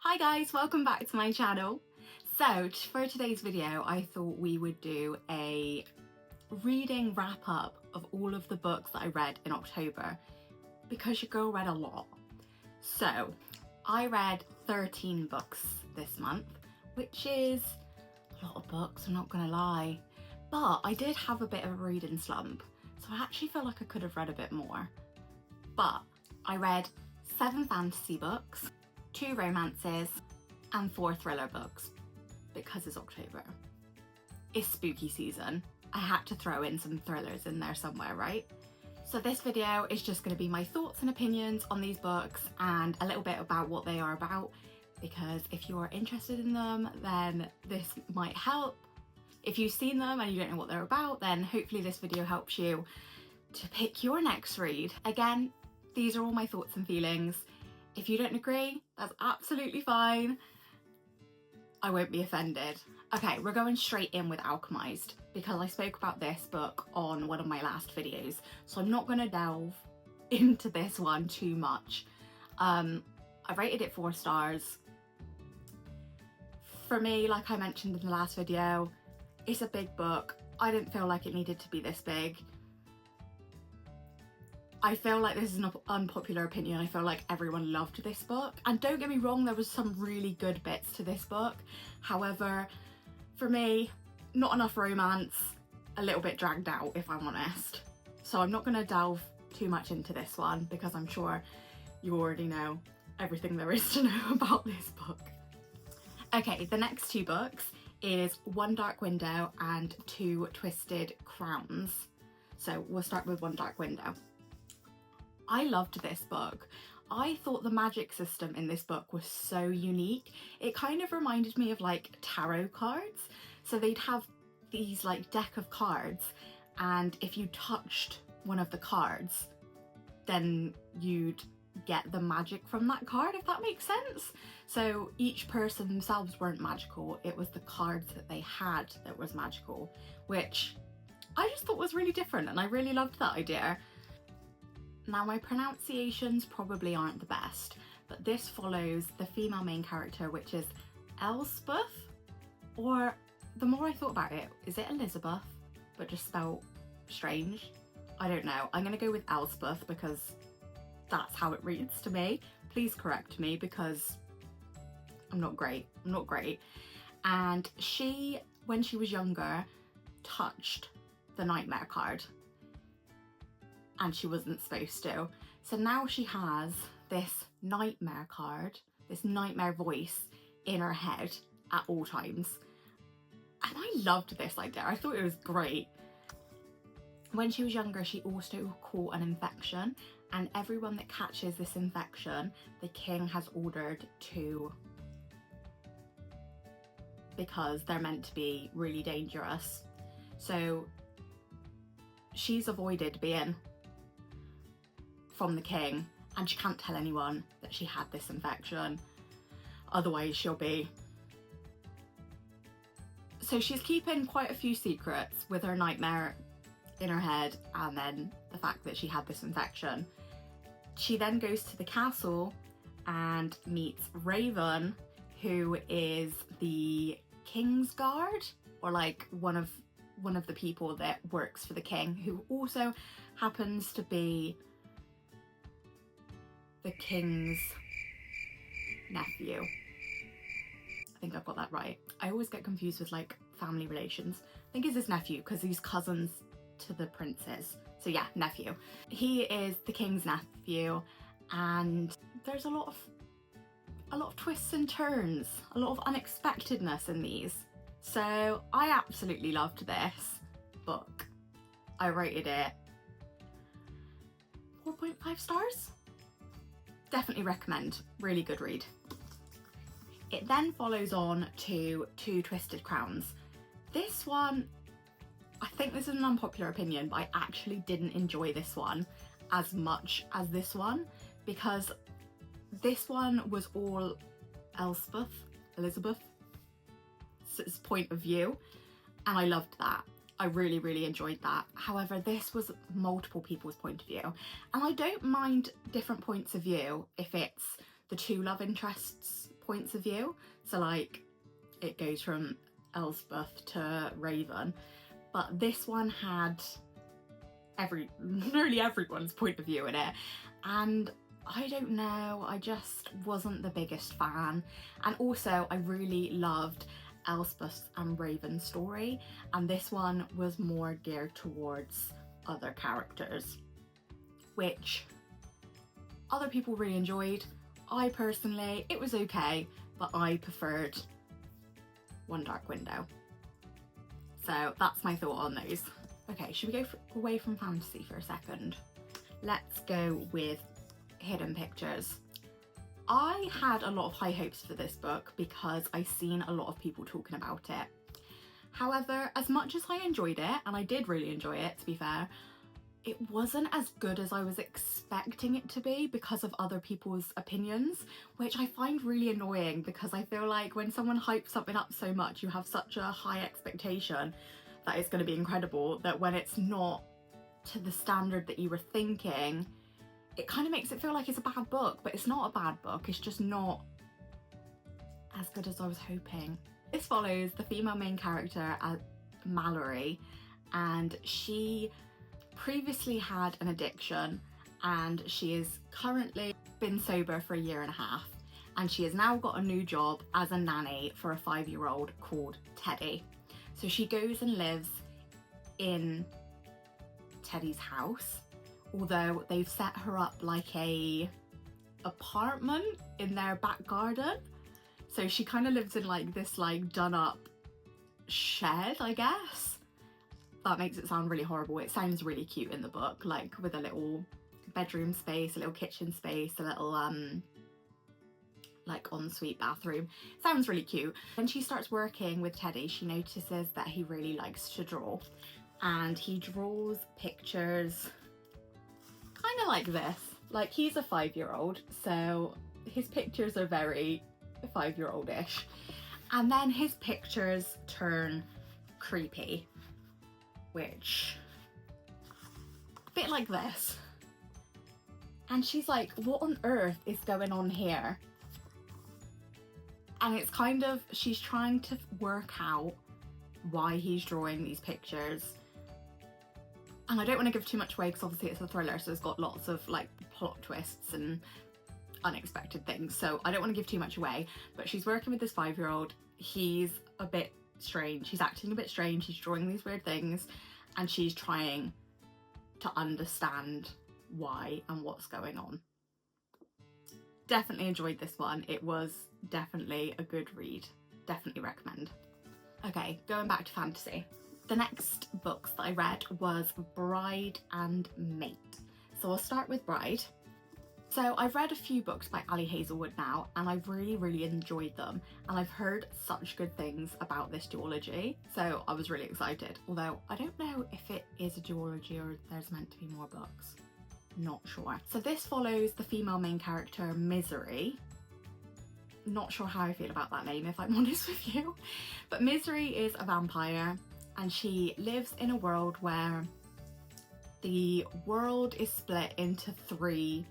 Hi guys, welcome back to my channel. So for today's video I thought we would do a reading wrap up of all of the books that I read in October because your girl read a lot. So I read 13 books this month, which is a lot of books, I'm not gonna lie, but I did have a bit of a reading slump, so I actually feel like I could have read a bit more. But I read 7 fantasy books, 2 romances and 4 thriller books because it's October. It's spooky season. I had to throw in some thrillers in there somewhere, right? So this video is just going to be my thoughts and opinions on these books and a little bit about what they are about, because if you are interested in them then this might help. If you've seen them and you don't know what they're about, then hopefully this video helps you to pick your next read. Again, these are all my thoughts and feelings. If you don't agree, that's absolutely fine. I won't be offended. Okay, we're going straight in with Alchemized because I spoke about this book on one of my last videos, so I'm not going to delve into this one too much. I rated it 4 stars. For me, like I mentioned in the last video, it's a big book. I didn't feel like it needed to be this big. I feel like this is an unpopular opinion. I feel like everyone loved this book. And don't get me wrong, there was some really good bits to this book. However, for me, not enough romance, a little bit dragged out if I'm honest. So I'm not gonna delve too much into this one because I'm sure you already know everything there is to know about this book. Okay, the next 2 books is One Dark Window and 2 Twisted Crowns. So we'll start with One Dark Window. I loved this book. I thought the magic system in this book was so unique. It kind of reminded me of like tarot cards. So they'd have these like deck of cards, and if you touched one of the cards, then you'd get the magic from that card, if that makes sense. So each person themselves weren't magical, it was the cards that they had that was magical, which I just thought was really different and I really loved that idea. Now my pronunciations probably aren't the best, but this follows the female main character, which is Elspeth, or the more I thought about it, is it Elizabeth, but just spelled strange? I don't know. I'm gonna go with Elspeth because that's how it reads to me. Please correct me because I'm not great. And she, when she was younger, touched the nightmare card and she wasn't supposed to. So now she has this nightmare card, this nightmare voice in her head at all times. And I loved this idea. I thought it was great. When she was younger, she also caught an infection, and everyone that catches this infection, the king has ordered to, because they're meant to be really dangerous. So she's avoided being from the king, and she can't tell anyone that she had this infection, otherwise she'll be... So she's keeping quite a few secrets with her nightmare in her head and then the fact that she had this infection. She then goes to the castle and meets Raven, who is the king's guard, or like one of the people that works for the king, who also happens to be the king's nephew. I think I've got that right. I always get confused with like family relations. I think it's his nephew because he's cousins to the princes. So yeah, nephew. He is the king's nephew, and there's a lot of twists and turns, a lot of unexpectedness in these. So I absolutely loved this book. I rated it 4.5 stars. Definitely recommend, really good read. It then follows on to 2 Twisted Crowns. This one, I think this is an unpopular opinion, but I actually didn't enjoy this one as much as this one, because this one was all Elizabeth's point of view, and I loved that. I really enjoyed that. However, this was multiple people's point of view, and I don't mind different points of view if it's the 2 love interests' points of view. So like it goes from Elspeth to Raven, but this one had nearly everyone's point of view in it, and I don't know, I just wasn't the biggest fan. And also I really loved Elspeth's and Raven's story, and this one was more geared towards other characters, which other people really enjoyed. I personally, it was okay, but I preferred One Dark Window. So that's my thought on those. Okay, should we go away from fantasy for a second? Let's go with Hidden Pictures. I had a lot of high hopes for this book because I've seen a lot of people talking about it. However, as much as I enjoyed it, and I did really enjoy it to be fair, it wasn't as good as I was expecting it to be because of other people's opinions, which I find really annoying because I feel like when someone hypes something up so much, you have such a high expectation that it's going to be incredible, that when it's not to the standard that you were thinking, it kind of makes it feel like it's a bad book, but it's not a bad book, it's just not as good as I was hoping. This follows the female main character, Mallory, and she previously had an addiction and she has currently been sober for 1.5 years, and she has now got a new job as a nanny for a 5-year-old called Teddy. So she goes and lives in Teddy's house, although they've set her up like a apartment in their back garden. So she kind of lives in like this like done up shed, I guess. That makes it sound really horrible. It sounds really cute in the book, like with a little bedroom space, a little kitchen space, a little like ensuite bathroom. Sounds really cute. When she starts working with Teddy, she notices that he really likes to draw, and he draws pictures kind of like this. Like, he's a 5-year-old, so his pictures are very 5-year-old-ish, and then his pictures turn creepy, which a bit like this. And she's like, what on earth is going on here? And it's kind of, she's trying to work out why he's drawing these pictures. And I don't want to give too much away because obviously it's a thriller, so it's got lots of like plot twists and unexpected things. So I don't want to give too much away, but she's working with this 5-year-old. He's a bit strange. He's acting a bit strange. He's drawing these weird things, and she's trying to understand why and what's going on. Definitely enjoyed this one. It was definitely a good read. Definitely recommend. Okay, going back to fantasy. The next books that I read was Bride and Mate. So I'll start with Bride. So I've read a few books by Ali Hazelwood now, and I've really enjoyed them, and I've heard such good things about this duology, so I was really excited. Although I don't know if it is a duology or there's meant to be more books. Not sure. So this follows the female main character, Misery. Not sure how I feel about that name, if I'm honest with you. But Misery is a vampire, and she lives in a world where the world is split into 3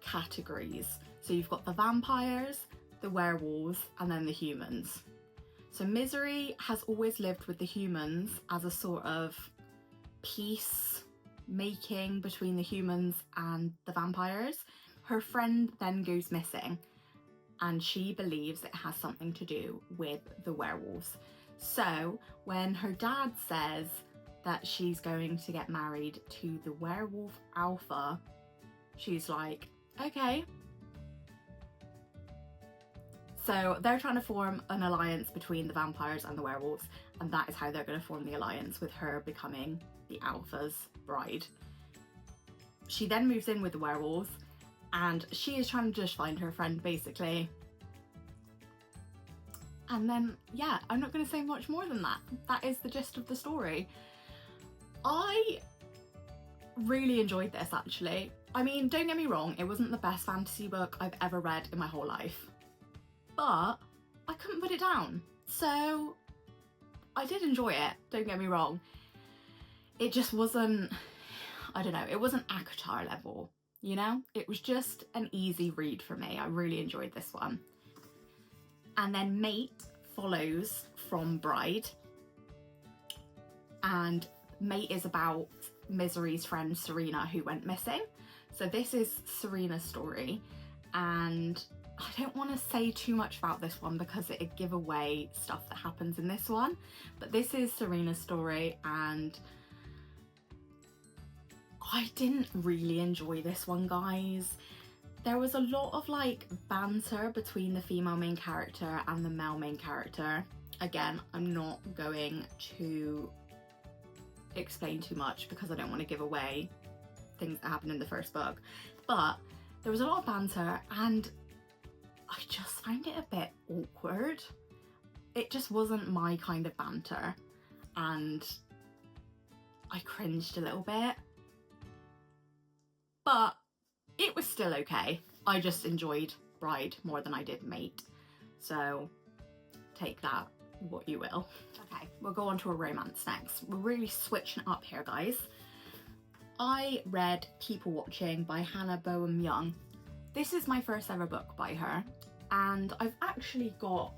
categories. So you've got the vampires, the werewolves, and then the humans. So Misery has always lived with the humans as a sort of peace making between the humans and the vampires. Her friend then goes missing, and she believes it has something to do with the werewolves. So when her dad says that she's going to get married to the werewolf alpha, she's like, okay. So they're trying to form an alliance between the vampires and the werewolves, and that is how they're going to form the alliance, with her becoming the alpha's bride. She then moves in with the werewolves, and she is trying to just find her friend, basically. And then, yeah, I'm not going to say much more than that. That is the gist of the story. I really enjoyed this, actually. I mean, don't get me wrong, it wasn't the best fantasy book I've ever read in my whole life, but I couldn't put it down. So I did enjoy it, don't get me wrong. It just wasn't, I don't know, it wasn't ACOTAR level, you know? It was just an easy read for me. I really enjoyed this one. And then Mate follows from Bride. And Mate is about Misery's friend Serena, who went missing. So this is Serena's story, and I don't want to say too much about this one because it'd give away stuff that happens in this one, but this is Serena's story, and I didn't really enjoy this one, guys. There was a lot of like banter between the female main character and the male main character. Again, I'm not going to explain too much because I don't want to give away things that happen in the first book, but there was a lot of banter and I just found it a bit awkward. It just wasn't my kind of banter and I cringed a little bit, but it was still okay. I just enjoyed Bride more than I did Mate, so take that what you will. Okay, we'll go on to a romance next. We're really switching it up here, guys. I read People Watching by Hannah Boehm Young. This is my first ever book by her, and I've actually got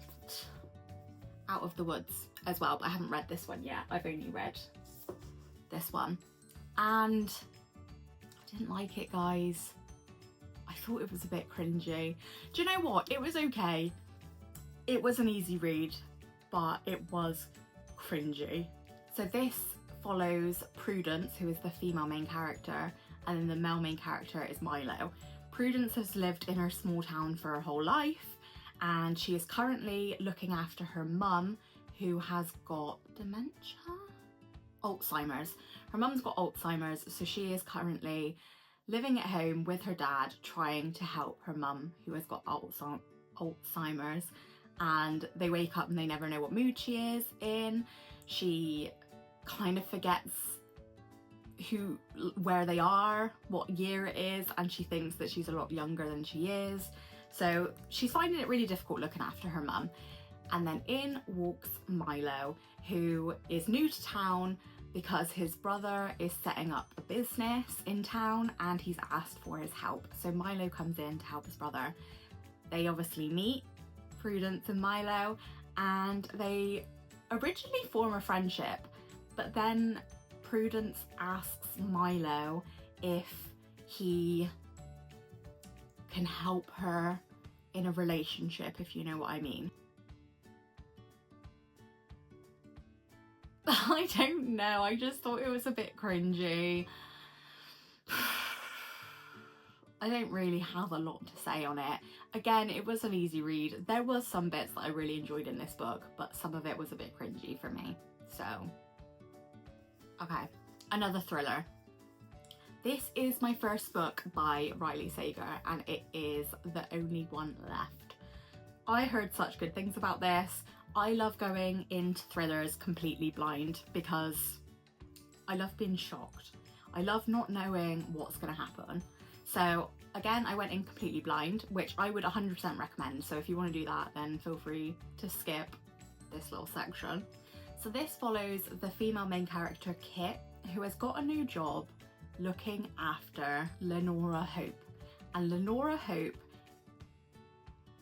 Out of the Woods as well, but I haven't read this one yet. I've only read this one, and I didn't like it, guys. I thought it was a bit cringy. Do you know what? It was okay. It was an easy read, but it was cringy. So this follows Prudence, who is the female main character, and then the male main character is Milo. Prudence has lived in her small town for her whole life, and she is currently looking after her mum, who has got dementia? Alzheimer's. Her mum's got Alzheimer's, so she is currently living at home with her dad, trying to help her mum, who has got Alzheimer's. And they wake up and they never know what mood she is in. She kind of forgets where they are, what year it is, and she thinks that she's a lot younger than she is. So she's finding it really difficult looking after her mum. And then in walks Milo, who is new to town because his brother is setting up a business in town and he's asked for his help. So Milo comes in to help his brother. They obviously meet, Prudence and Milo, and they originally form a friendship, but then Prudence asks Milo if he can help her in a relationship, if you know what I mean. I don't know, I just thought it was a bit cringy. I don't really have a lot to say on it. Again, it was an easy read. There was some bits that I really enjoyed in this book, but some of it was a bit cringy for me. So, okay, another thriller. This is my first book by Riley Sager, and it is The Only One Left. I heard such good things about this. I love going into thrillers completely blind because I love being shocked. I love not knowing what's going to happen. So again, I went in completely blind, which I would 100% recommend. So if you want to do that, then feel free to skip this little section. So this follows the female main character, Kit, who has got a new job looking after Lenora Hope. And Lenora Hope,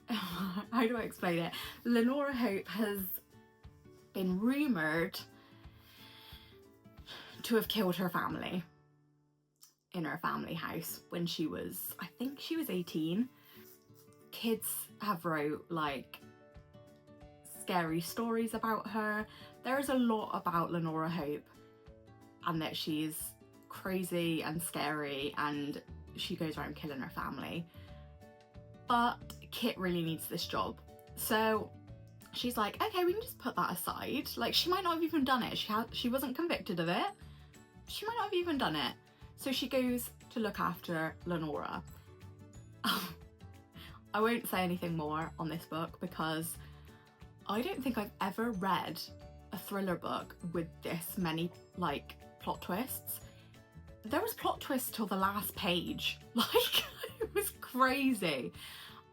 how do I explain it? Lenora Hope has been rumoured to have killed her family in her family house when she was, I think she was 18. Kids have wrote like scary stories about her. There's a lot about Lenora Hope and that she's crazy and scary and she goes around killing her family. But Kit really needs this job. So she's like, okay, we can just put that aside. Like, she might not have even done it. She wasn't convicted of it. She might not have even done it. So she goes to look after Lenora. I won't say anything more on this book because I don't think I've ever read a thriller book with this many like plot twists. There was plot twists till the last page. Like, it was crazy.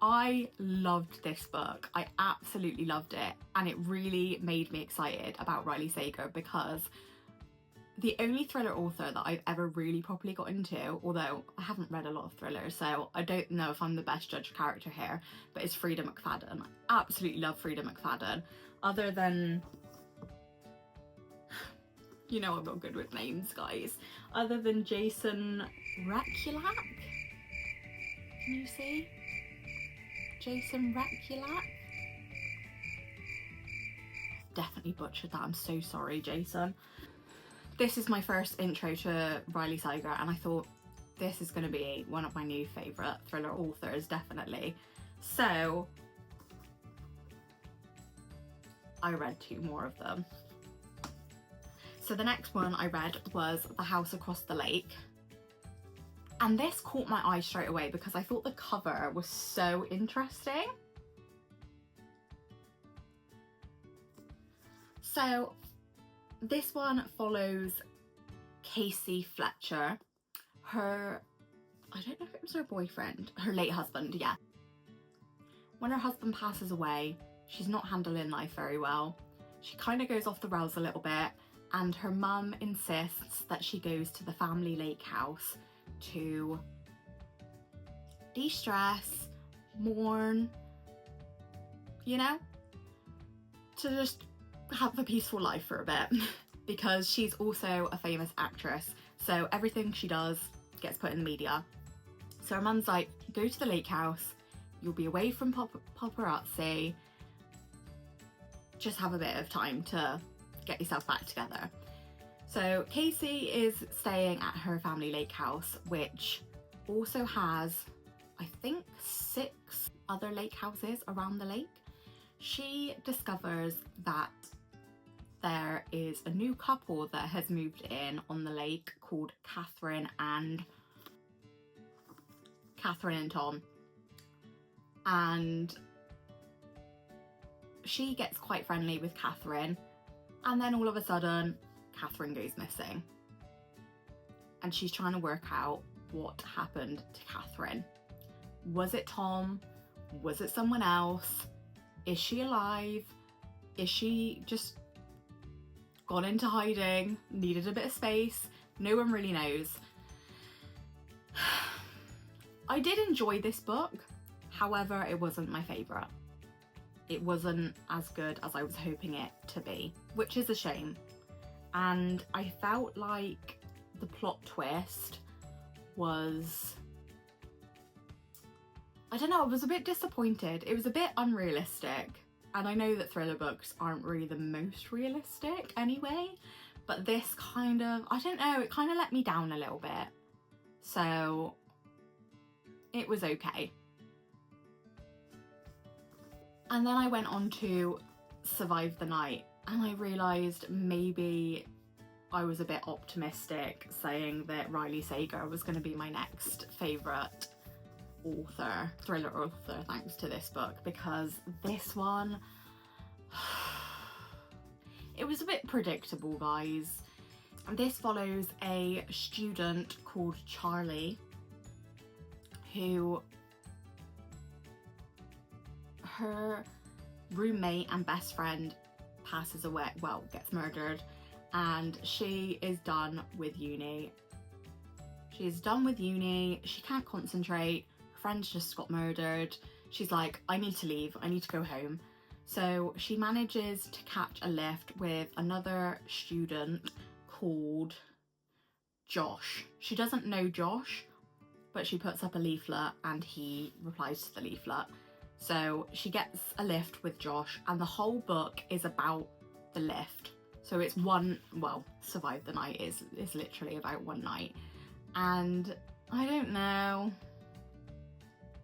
I loved this book. I absolutely loved it. And it really made me excited about Riley Sager because the only thriller author that I've ever really properly got into, although I haven't read a lot of thrillers, so I don't know if I'm the best judge of character here, but it's Frida McFadden. I absolutely love Frida McFadden. Other than, you know I'm not good with names, guys. Other than Jason Rekulak? Can you see? Jason Rekulak? Definitely butchered that, I'm so sorry, Jason. This is my first intro to Riley Sager, and I thought this is going to be one of my new favourite thriller authors, definitely. So I read 2 more of them. So the next one I read was The House Across the Lake. And this caught my eye straight away because I thought the cover was so interesting. So this one follows Casey Fletcher, her, I don't know if it was her boyfriend, her late husband, yeah. When her husband passes away, she's not handling life very well. She kind of goes off the rails a little bit, and her mum insists that she goes to the family lake house to de-stress, mourn, you know, to just have a peaceful life for a bit. Because she's also a famous actress, so everything she does gets put in the media. So her mum's like, go to the lake house, you'll be away from paparazzi, just have a bit of time to get yourself back together. So Casey is staying at her family lake house, which also has, I think, 6 other lake houses around the lake. She discovers that there is a new couple that has moved in on the lake called Catherine and Tom. And she gets quite friendly with Catherine, and then all of a sudden Catherine goes missing. And she's trying to work out what happened to Catherine. Was it Tom? Was it someone else? Is she alive? Is she just gone into hiding, needed a bit of space? No one really knows. I did enjoy this book, however, it wasn't my favourite. It wasn't as good as I was hoping it to be, which is a shame. And I felt like the plot twist was, I don't know, I was a bit disappointed. It was a bit unrealistic. And I know that thriller books aren't really the most realistic anyway, but this kind of, I don't know, it kind of let me down a little bit. So it was okay. And then I went on to Survive the Night, and I realised maybe I was a bit optimistic saying that Riley Sager was going to be my next favourite author, thriller author, thanks to this book, because this one, it was a bit predictable, guys. This follows a student called Charlie who, her roommate and best friend passes away, well, gets murdered, and she is done with uni. She is done with uni, she can't concentrate, her friend's just got murdered. She's like, I need to leave, I need to go home. So she manages to catch a lift with another student called Josh. She doesn't know Josh, but she puts up a leaflet and he replies to the leaflet. So she gets a lift with Josh, and the whole book is about the lift. So it's one, well, Survive the Night is literally about one night. And I don't know,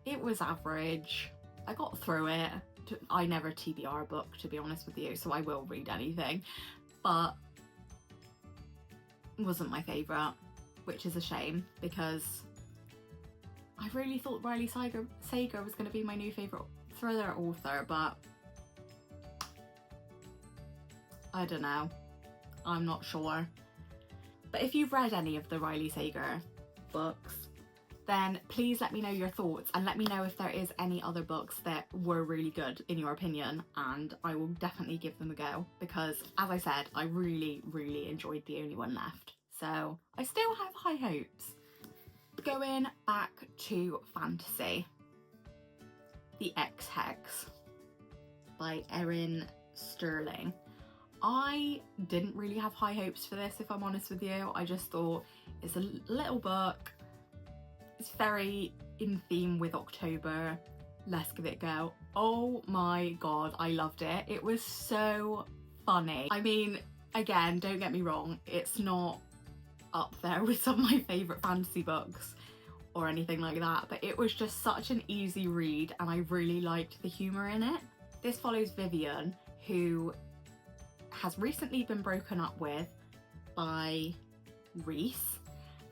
it was average. I got through it. I never TBR book, to be honest with you, so I will read anything. But it wasn't my favourite, which is a shame, because I really thought Riley Sager was going to be my new favourite thriller author, but I don't know. I'm not sure. But if you've read any of the Riley Sager books, then please let me know your thoughts and let me know if there is any other books that were really good in your opinion, and I will definitely give them a go, because as I said, I really enjoyed The Only One Left, so I still have high hopes. Going back to fantasy, The Ex-Hex by Erin Sterling. I didn't really have high hopes for this, if I'm honest with you. I just thought it's a little book, it's very in theme with October, let's give it a go. Oh my god, I loved it. It was so funny. I mean, again, don't get me wrong, it's not up there with some of my favourite fantasy books or anything like that, but it was just such an easy read and I really liked the humour in it. This follows Vivian, who has recently been broken up with by Reese,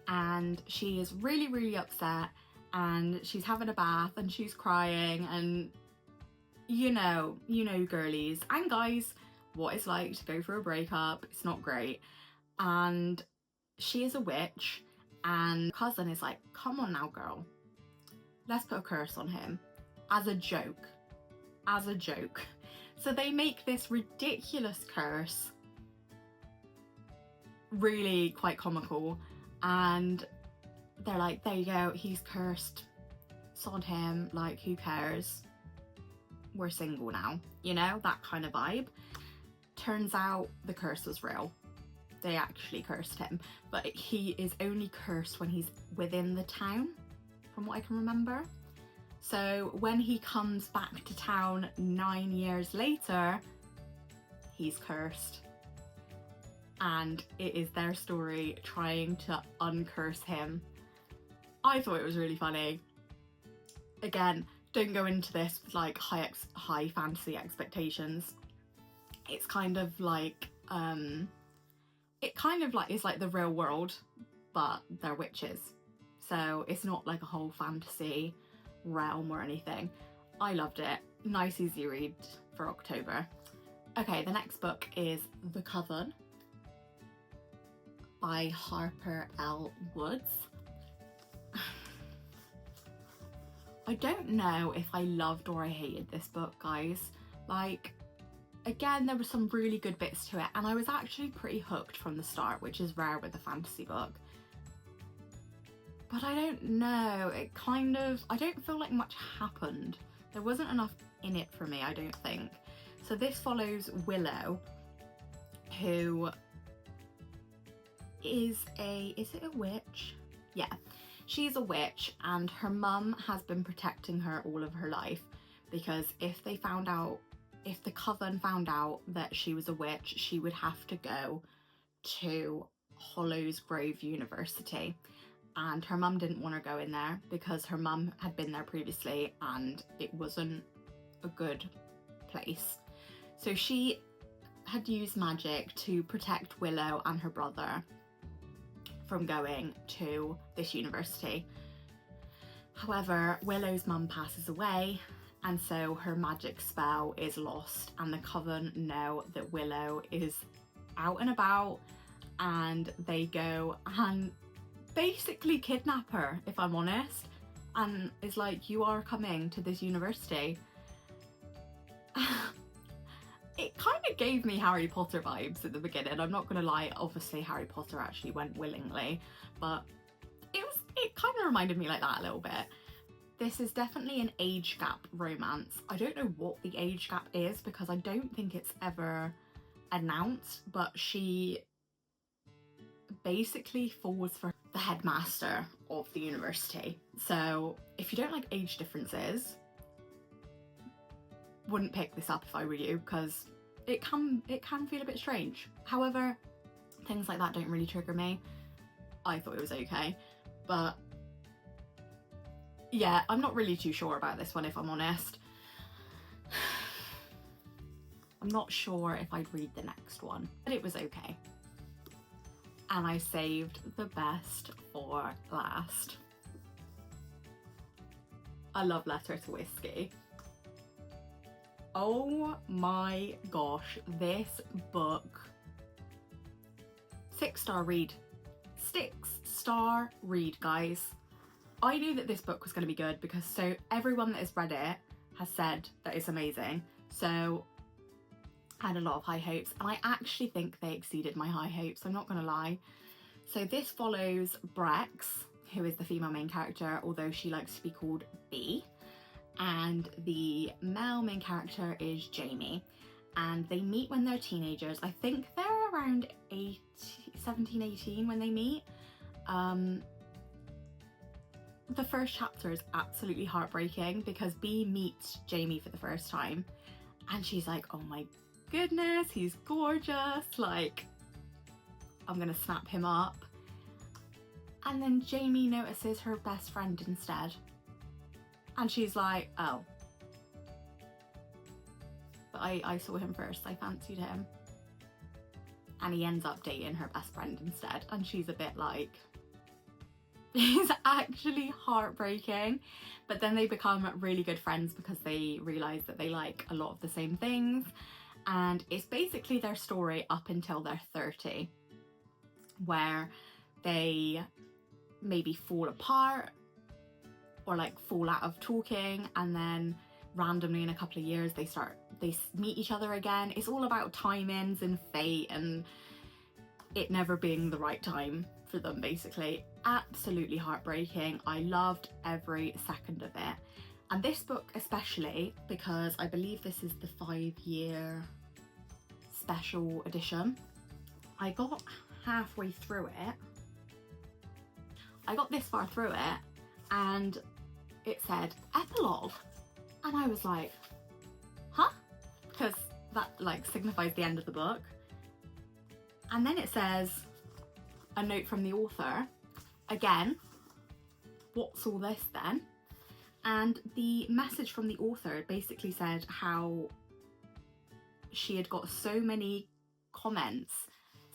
and she is really upset, and she's having a bath and she's crying, and you know girlies and guys what it's like to go through a breakup. It's not great, and she is a witch, and cousin is like, come on now girl, let's put a curse on him as a joke. So they make this ridiculous curse, really quite comical, and they're like, there you go, he's cursed, sod him, like who cares, we're single now, you know, that kind of vibe. Turns out the curse was real. They actually cursed him, but he is only cursed when he's within the town, from what I can remember. So when he comes back to town 9 years later, he's cursed. And it is their story trying to uncurse him. I thought it was really funny. Again, don't go into this with like high fantasy expectations. It's kind of like, it's like the real world, but they're witches. So it's not like a whole fantasy realm or anything. I loved it. Nice easy read for October. Okay, the next book is The Coven by Harper L. Woods. I don't know if I loved or I hated this book, guys. Like, again, there were some really good bits to it, and I was actually pretty hooked from the start, which is rare with a fantasy book. But I don't know, I don't feel like much happened. There wasn't enough in it for me, I don't think. So this follows Willow, who is it a witch? Yeah, she's a witch, and her mum has been protecting her all of her life, because if the coven found out that she was a witch, she would have to go to Hollows Grove University. And her mum didn't want her going there because her mum had been there previously and it wasn't a good place. So she had used magic to protect Willow and her brother from going to this university. However, Willow's mum passes away, and so her magic spell is lost, and the coven know that Willow is out and about, and they go and basically kidnap her, if I'm honest, and it's like, you are coming to this university. It kind of gave me Harry Potter vibes at the beginning, I'm not gonna lie. Obviously Harry Potter actually went willingly, but it kind of reminded me like that a little bit. This is definitely an age gap romance. I don't know what the age gap is because I don't think it's ever announced, but she basically falls for the headmaster of the university. So if you don't like age differences, wouldn't pick this up if I were you, because it can feel a bit strange. However, things like that don't really trigger me. I thought it was okay, but yeah, I'm not really too sure about this one, if I'm honest. I'm not sure if I'd read the next one, but it was okay. And I saved the best for last. A love letter to whiskey. Oh my gosh, this book. 6-star read. 6-star read, guys. I knew that this book was going to be good because everyone that has read it has said that it's amazing. So I had a lot of high hopes, and I actually think they exceeded my high hopes, I'm not going to lie. So this follows Brex, who is the female main character, although she likes to be called B. And the male main character is Jamie. And they meet when they're teenagers. I think they're around 17, 18 when they meet. The first chapter is absolutely heartbreaking because B meets Jamie for the first time. And she's like, oh my goodness, he's gorgeous. Like, I'm gonna snap him up. And then Jamie notices her best friend instead. And she's like, oh. But I saw him first, I fancied him. And he ends up dating her best friend instead. And she's a bit like, it's actually heartbreaking. But then they become really good friends because they realise that they like a lot of the same things. And it's basically their story up until they're 30, where they maybe fall apart or like fall out of talking, and then randomly in a couple of years they meet each other again. It's all about timings and fate and it never being the right time for them, basically. Absolutely heartbreaking. I loved every second of it. And this book especially, because I believe this is the 5-year special edition. I got halfway through it. I got this far through it and it said epilogue. And I was like, huh? Because that like signifies the end of the book. And then it says a note from the author. Again, what's all this then? And the message from the author basically said how she had got so many comments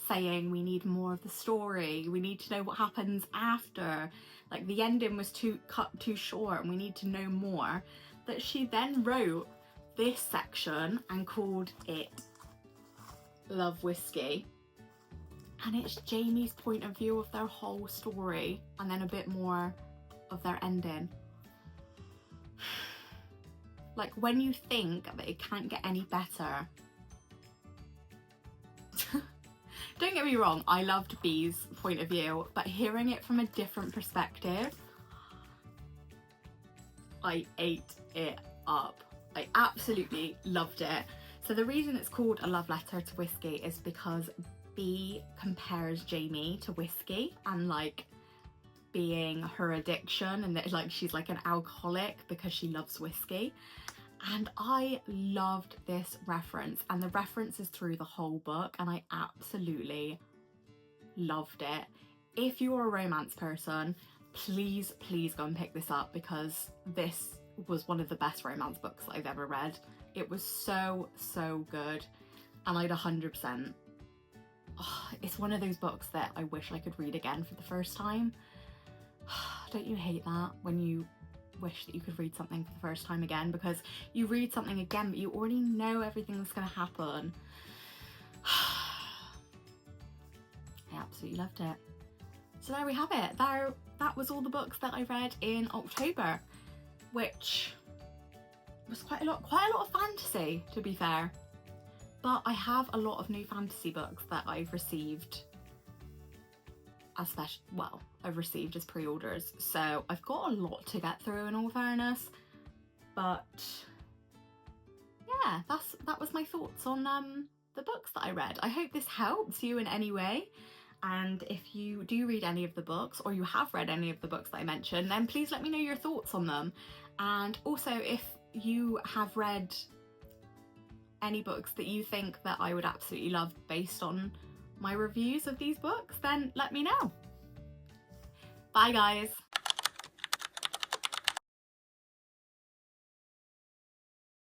saying we need more of the story, we need to know what happens after, like the ending was cut too short and we need to know more, that she then wrote this section and called it Love Whiskey. And it's Jamie's point of view of their whole story and then a bit more of their ending. Like when you think that it can't get any better. Don't get me wrong, I loved B's point of view, but hearing it from a different perspective, I ate it up. I absolutely loved it. So the reason it's called A Love Letter to Whiskey is because B compares Jamie to whiskey and like being her addiction, and that like she's like an alcoholic because she loves whiskey. And I loved this reference, and the reference is through the whole book, and I absolutely loved it. If you're a romance person, please go and pick this up because this was one of the best romance books that I've ever read. It was so good, and I'd 100%. Oh, it's one of those books that I wish I could read again for the first time. Don't you hate that when you wish that you could read something for the first time again, because you read something again but you already know everything that's going to happen. I absolutely loved it. So there we have it. That was all the books that I read in October, which was quite a lot of fantasy, to be fair. But I have a lot of new fantasy books that I've received I've received as pre-orders, so I've got a lot to get through in all fairness. But yeah, that was my thoughts on the books that I read. I hope this helps you in any way, and if you do read any of the books or you have read any of the books that I mentioned, then please let me know your thoughts on them. And also, if you have read any books that you think that I would absolutely love based on my reviews of these books, then let me know. Bye guys.